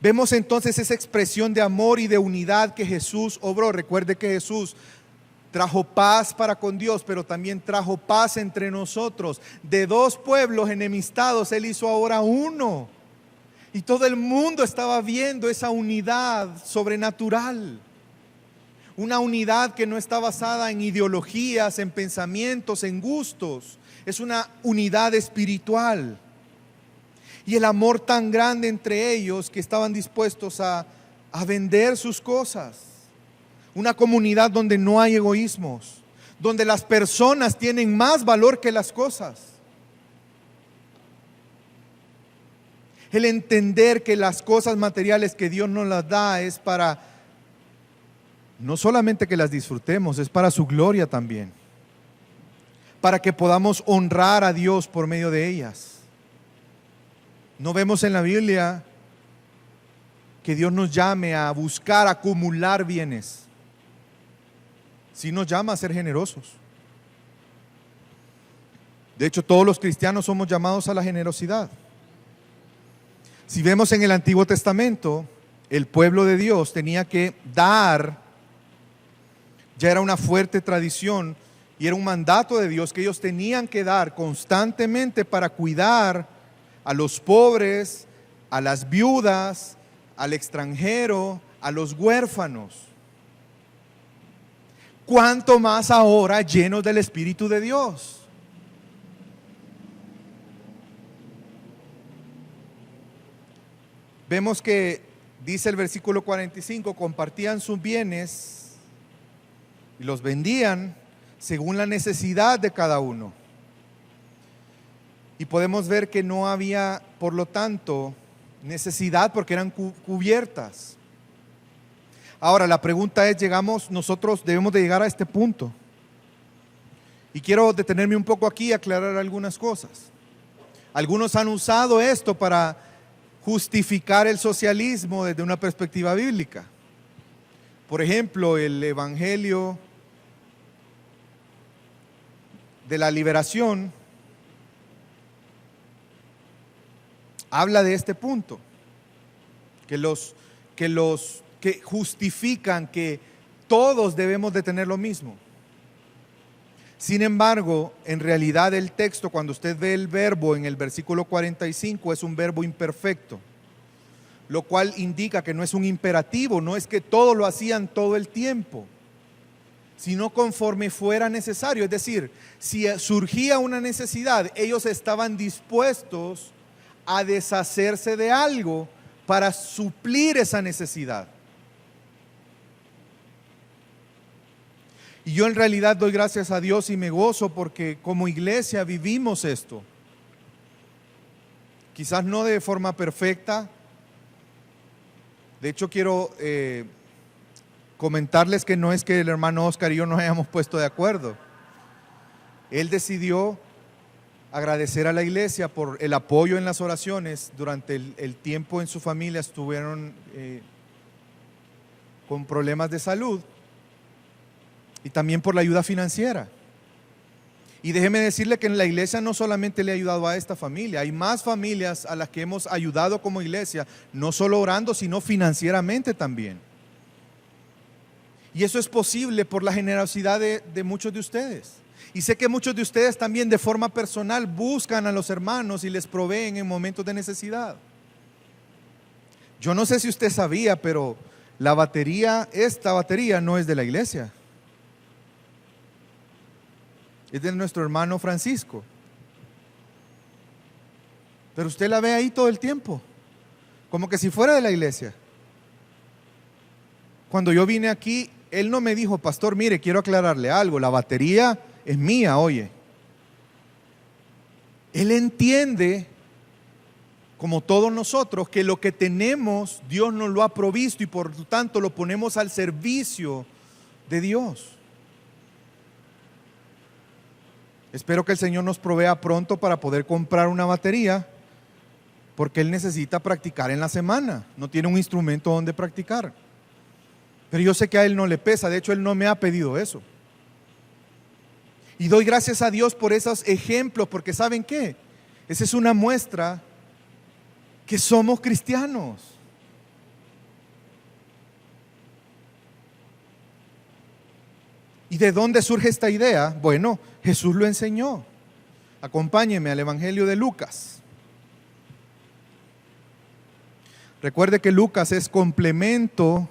Vemos entonces esa expresión de amor y de unidad que Jesús obró. Recuerde que Jesús trajo paz para con Dios, pero también trajo paz entre nosotros. De dos pueblos enemistados, Él hizo ahora uno. Y todo el mundo estaba viendo esa unidad sobrenatural. Una unidad que no está basada en ideologías, en pensamientos, en gustos. Es una unidad espiritual. Y el amor tan grande entre ellos que estaban dispuestos a vender sus cosas. Una comunidad donde no hay egoísmos, donde las personas tienen más valor que las cosas. El entender que las cosas materiales que Dios nos las da es para, no solamente que las disfrutemos, es para su gloria también. Para que podamos honrar a Dios por medio de ellas. No vemos en la Biblia que Dios nos llame a buscar acumular bienes. Sí nos llama a ser generosos. De hecho, todos los cristianos somos llamados a la generosidad. Si vemos en el Antiguo Testamento, el pueblo de Dios tenía que dar, ya era una fuerte tradición y era un mandato de Dios que ellos tenían que dar constantemente para cuidar a los pobres, a las viudas, al extranjero, a los huérfanos. ¿Cuánto más ahora llenos del Espíritu de Dios? Vemos que dice el versículo 45, compartían sus bienes y los vendían según la necesidad de cada uno. Y podemos ver que no había, por lo tanto, necesidad porque eran cubiertas. Ahora, la pregunta es, nosotros debemos de llegar a este punto. Y quiero detenerme un poco aquí y aclarar algunas cosas. Algunos han usado esto para justificar el socialismo desde una perspectiva bíblica. Por ejemplo, el Evangelio de la Liberación habla de este punto, que justifican que todos debemos de tener lo mismo. Sin embargo, en realidad el texto, cuando usted ve el verbo en el versículo 45, es un verbo imperfecto, lo cual indica que no es un imperativo, no es que todos lo hacían todo el tiempo, sino conforme fuera necesario. Es decir, si surgía una necesidad, ellos estaban dispuestos a deshacerse de algo para suplir esa necesidad. Y yo en realidad doy gracias a Dios y me gozo porque como iglesia vivimos esto. Quizás no de forma perfecta. De hecho quiero comentarles que no es que el hermano Oscar y yo nos hayamos puesto de acuerdo. Él decidió agradecer a la iglesia por el apoyo en las oraciones. Durante el tiempo en su familia estuvieron con problemas de salud. Y también por la ayuda financiera. Y déjeme decirle que en la iglesia no solamente le ha ayudado a esta familia, hay más familias a las que hemos ayudado como iglesia, no solo orando, sino financieramente también. Y eso es posible por la generosidad de muchos de ustedes. Y sé que muchos de ustedes también de forma personal buscan a los hermanos y les proveen en momentos de necesidad. Yo no sé si usted sabía, pero esta batería no es de la iglesia. Es de nuestro hermano Francisco. Pero usted la ve ahí todo el tiempo, como que si fuera de la iglesia. Cuando yo vine aquí, él no me dijo, pastor, mire, quiero aclararle algo, la batería es mía, oye. Él entiende, como todos nosotros, que lo que tenemos, Dios nos lo ha provisto y por lo tanto lo ponemos al servicio de Dios. Espero que el Señor nos provea pronto para poder comprar una batería, porque Él necesita practicar en la semana, no tiene un instrumento donde practicar. Pero yo sé que a Él no le pesa, de hecho Él no me ha pedido eso. Y doy gracias a Dios por esos ejemplos, porque ¿saben qué? Esa es una muestra que somos cristianos. ¿Y de dónde surge esta idea? Bueno, Jesús lo enseñó. Acompáñeme al Evangelio de Lucas. Recuerde que Lucas es complemento,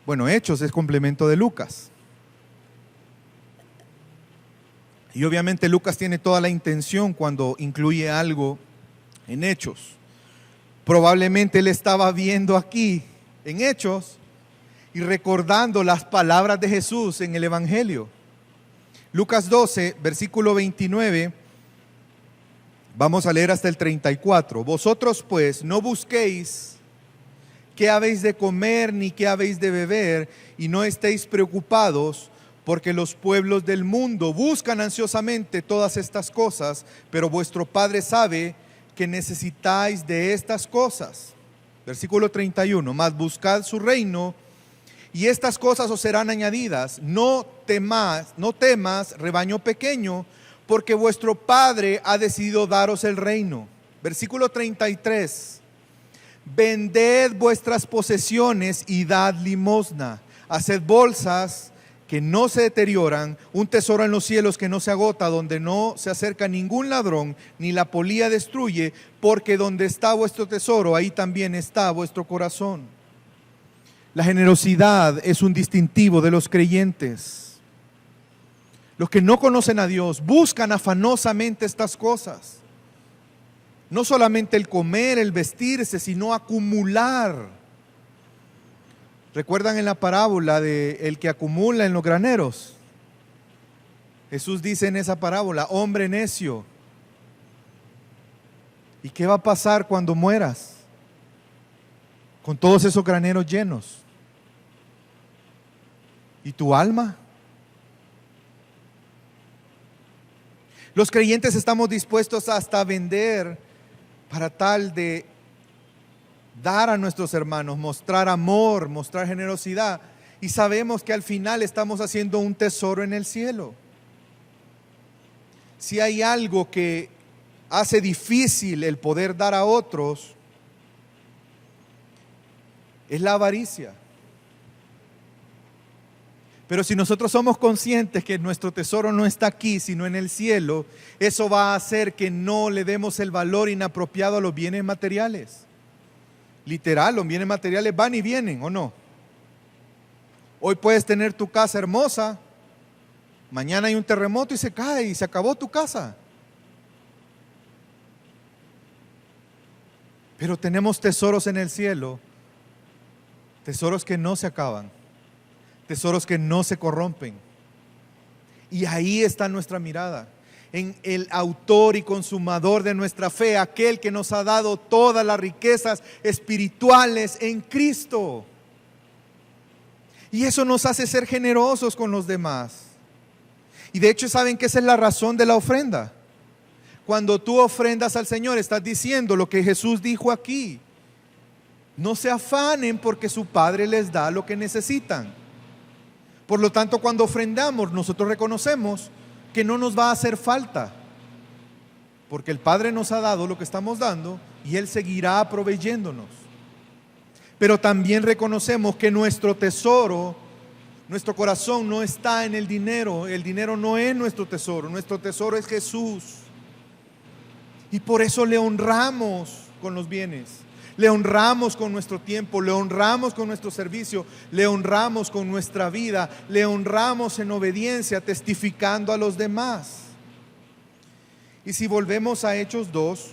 bueno, Hechos es complemento de Lucas. Y obviamente Lucas tiene toda la intención cuando incluye algo en Hechos. Probablemente él estaba viendo aquí en Hechos y recordando las palabras de Jesús en el Evangelio. Lucas 12, versículo 29, vamos a leer hasta el 34. Vosotros pues no busquéis qué habéis de comer ni qué habéis de beber, y no estéis preocupados, porque los pueblos del mundo buscan ansiosamente todas estas cosas, pero vuestro Padre sabe que necesitáis de estas cosas. Versículo 31, mas buscad su reino, y estas cosas os serán añadidas. No temas, rebaño pequeño, porque vuestro Padre ha decidido daros el reino. Versículo 33, vended vuestras posesiones y dad limosna. Haced bolsas que no se deterioran, un tesoro en los cielos que no se agota, donde no se acerca ningún ladrón, ni la polilla destruye, porque donde está vuestro tesoro, ahí también está vuestro corazón. La generosidad es un distintivo de los creyentes. Los que no conocen a Dios buscan afanosamente estas cosas. No solamente el comer, el vestirse, sino acumular. ¿Recuerdan en la parábola de el que acumula en los graneros? Jesús dice en esa parábola, hombre necio, ¿y qué va a pasar cuando mueras? Con todos esos graneros llenos. ¿Y tu alma? Los creyentes estamos dispuestos hasta a vender para tal de dar a nuestros hermanos, mostrar amor, mostrar generosidad, y sabemos que al final estamos haciendo un tesoro en el cielo. Si hay algo que hace difícil el poder dar a otros, es la avaricia. Pero si nosotros somos conscientes que nuestro tesoro no está aquí, sino en el cielo, eso va a hacer que no le demos el valor inapropiado a los bienes materiales. Literal, los bienes materiales van y vienen, ¿o no? Hoy puedes tener tu casa hermosa, mañana hay un terremoto y se cae y se acabó tu casa. Pero tenemos tesoros en el cielo, tesoros que no se acaban, tesoros que no se corrompen. Y ahí está nuestra mirada, en el autor y consumador de nuestra fe, aquel que nos ha dado todas las riquezas espirituales en Cristo. Y eso nos hace ser generosos con los demás. Y de hecho, ¿saben que esa es la razón de la ofrenda? Cuando tú ofrendas al Señor, estás diciendo lo que Jesús dijo aquí: no se afanen porque su Padre les da lo que necesitan. Por lo tanto, cuando ofrendamos, nosotros reconocemos que no nos va a hacer falta, porque el Padre nos ha dado lo que estamos dando y Él seguirá proveyéndonos. Pero también reconocemos que nuestro tesoro, nuestro corazón no está en el dinero no es nuestro tesoro es Jesús. Y por eso le honramos con los bienes, le honramos con nuestro tiempo, le honramos con nuestro servicio, le honramos con nuestra vida, le honramos en obediencia, testificando a los demás. Y si volvemos a Hechos 2,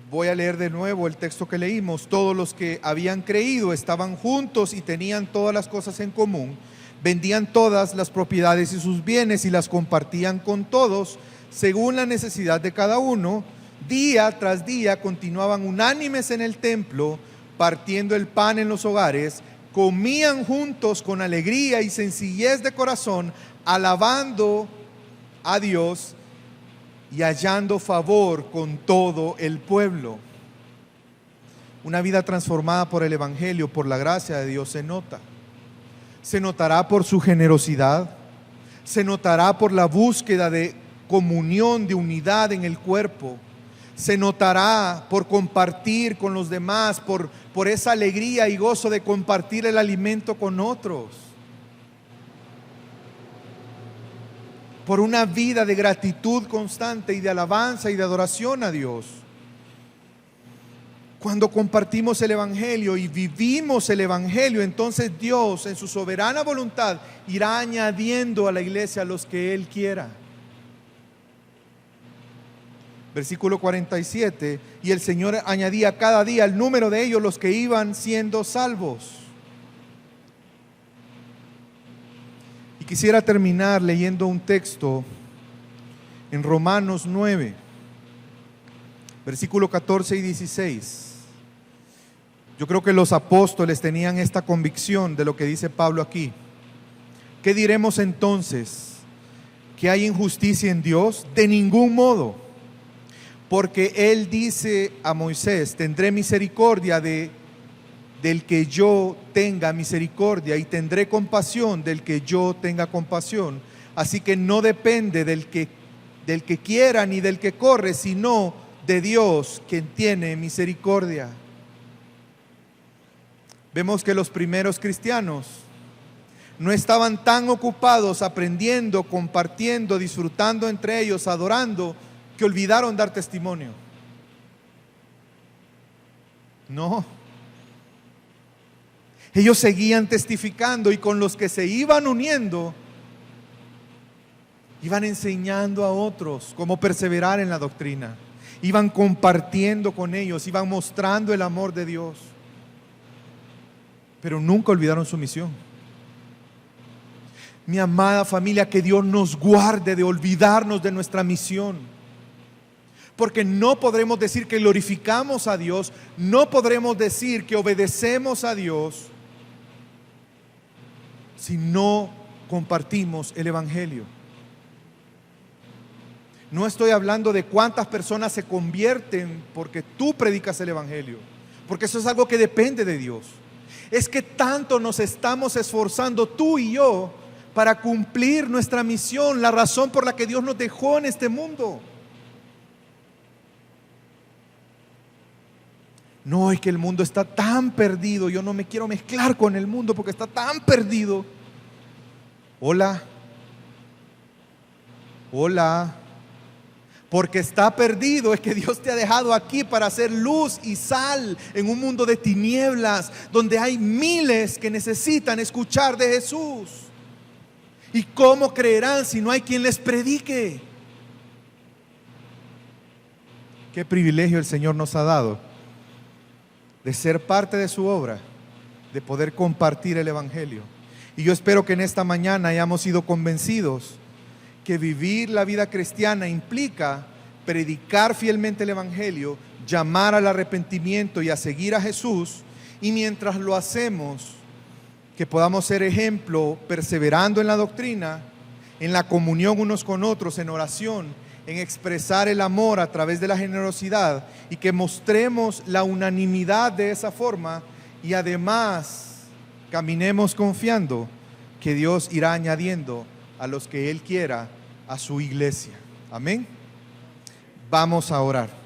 voy a leer de nuevo el texto que leímos. Todos los que habían creído estaban juntos y tenían todas las cosas en común. Vendían todas las propiedades y sus bienes y las compartían con todos, según la necesidad de cada uno. Día tras día continuaban unánimes en el templo, partiendo el pan en los hogares, comían juntos con alegría y sencillez de corazón, alabando a Dios y hallando favor con todo el pueblo. Una vida transformada por el Evangelio, por la gracia de Dios, se nota. Se notará por su generosidad, se notará por la búsqueda de comunión, de unidad en el cuerpo, se notará por compartir con los demás, por esa alegría y gozo de compartir el alimento con otros, por una vida de gratitud constante y de alabanza y de adoración a Dios. Cuando compartimos el Evangelio y vivimos el Evangelio, entonces Dios en su soberana voluntad irá añadiendo a la iglesia a los que Él quiera. Versículo 47, y el Señor añadía cada día el número de ellos, los que iban siendo salvos. Y quisiera terminar leyendo un texto en Romanos 9, versículo 14 y 16. Yo creo que los apóstoles tenían esta convicción de lo que dice Pablo aquí. ¿Qué diremos entonces? ¿Que hay injusticia en Dios? De ningún modo. Porque Él dice a Moisés: tendré misericordia del que yo tenga misericordia, y tendré compasión del que yo tenga compasión. Así que no depende del que quiera ni del que corre, sino de Dios, quien tiene misericordia. Vemos que los primeros cristianos no estaban tan ocupados aprendiendo, compartiendo, disfrutando entre ellos, adorando, que olvidaron dar testimonio. No. Ellos seguían testificando, y con los que se iban uniendo, iban enseñando a otros cómo perseverar en la doctrina. Iban compartiendo con ellos, iban mostrando el amor de Dios. Pero nunca olvidaron su misión. Mi amada familia, que Dios nos guarde de olvidarnos de nuestra misión. Porque no podremos decir que glorificamos a Dios, no podremos decir que obedecemos a Dios si no compartimos el Evangelio. No estoy hablando de cuántas personas se convierten porque tú predicas el Evangelio, porque eso es algo que depende de Dios. Es que tanto nos estamos esforzando tú y yo para cumplir nuestra misión, la razón por la que Dios nos dejó en este mundo. No, es que el mundo está tan perdido, yo no me quiero mezclar con el mundo porque está tan perdido. Hola, porque está perdido es que Dios te ha dejado aquí para hacer luz y sal en un mundo de tinieblas, donde hay miles que necesitan escuchar de Jesús. ¿Y cómo creerán si no hay quien les predique? Qué privilegio el Señor nos ha dado de ser parte de su obra, de poder compartir el Evangelio. Y yo espero que en esta mañana hayamos sido convencidos que vivir la vida cristiana implica predicar fielmente el Evangelio, llamar al arrepentimiento y a seguir a Jesús, y mientras lo hacemos, que podamos ser ejemplo perseverando en la doctrina, en la comunión unos con otros, en oración, en expresar el amor a través de la generosidad, y que mostremos la unanimidad de esa forma, y además caminemos confiando que Dios irá añadiendo a los que Él quiera a su iglesia. Amén. Vamos a orar.